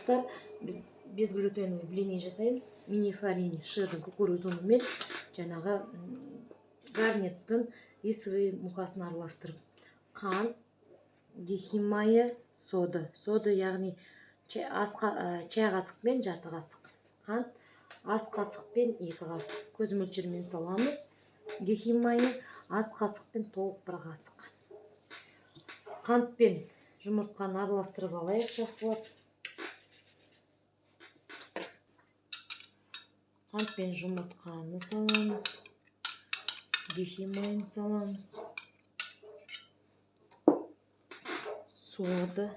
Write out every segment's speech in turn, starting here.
достар, біз безглютеновый блини жасаймыз. Мини-фарини шырдың кукуруз ұнымен жаңағы гарнецтің рисовый мукасын араластырып. Қант, гехим майы, сода. Сода яғни чай қасықпен жарты қасық. Қант, ас қасықпен 2 қасық. Көз мөлшерімен саламыз. Гехим майы ас қасықпен толық 1 қасық. Қантпен жұмыртқаны араластырып алайық жақсылап. Қантпен жұмыртқаны саламыз. Гехим майын саламыз. Сода.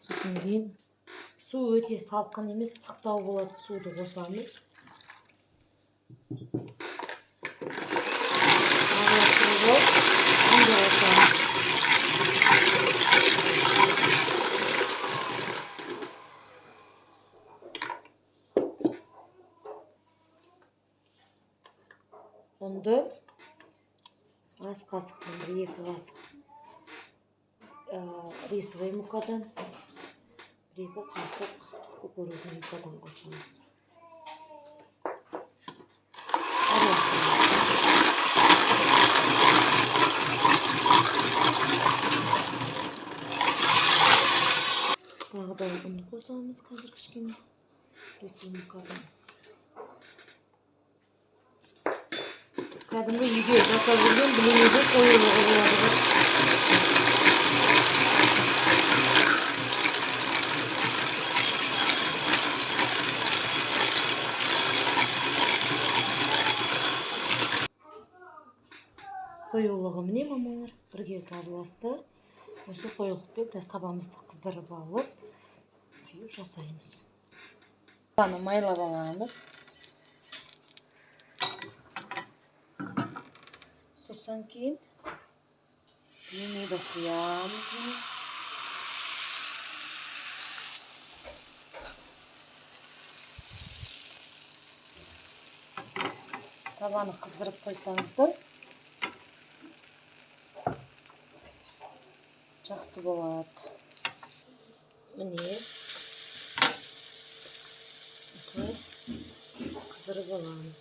Сосын кейін су өте салқын емес, ыстықтау болады, суды қосамыз. Ұнды ас қасықтан 2 қасық рисовый мукадан, 2 қасық кукурузный мукадан қосамыз. Тағы да ұн қосамыз қазір кішкене рисовый мукадан. Кәдімгі үйде жасап жүрген блинді қоюлығы болады. Қоюлығы міне мамалар бірге араласты. Осы қоюлықпен табамызды қыздырып алып, құю жасаймыз. Қаны майлап аламыз. Сосын кейін блинді құямыз. Табаны қыздырып қойсаңыздар жақсы болады. Міне қыздырып аламыз.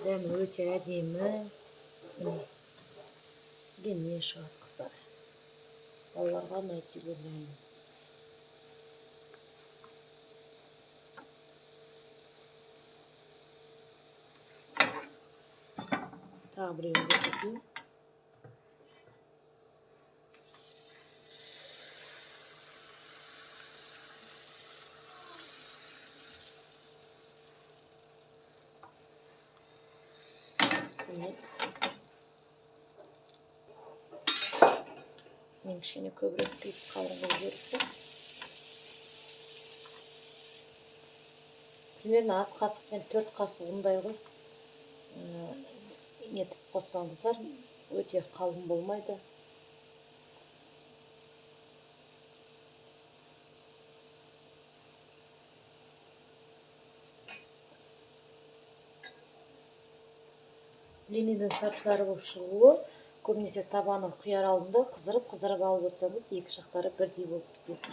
Дәмі өте әдемі. Гене шығады қыздар. Балаларға ұнайды деп ойлаймын. Тағы біреуін көрсетейін. Мен кішкене көбірек қиып қалың қылып жіберіпті. Примерно ас қасықпен 4 қасық ұндай ғой. Нетіп қоссаңыздар, өте қалың болмайды. Блиннің сап-сары болып шығуы көбінесе табаны құяр алдында қыздырып алып отырсаңыз, екі жақтары бірдей болып піседі.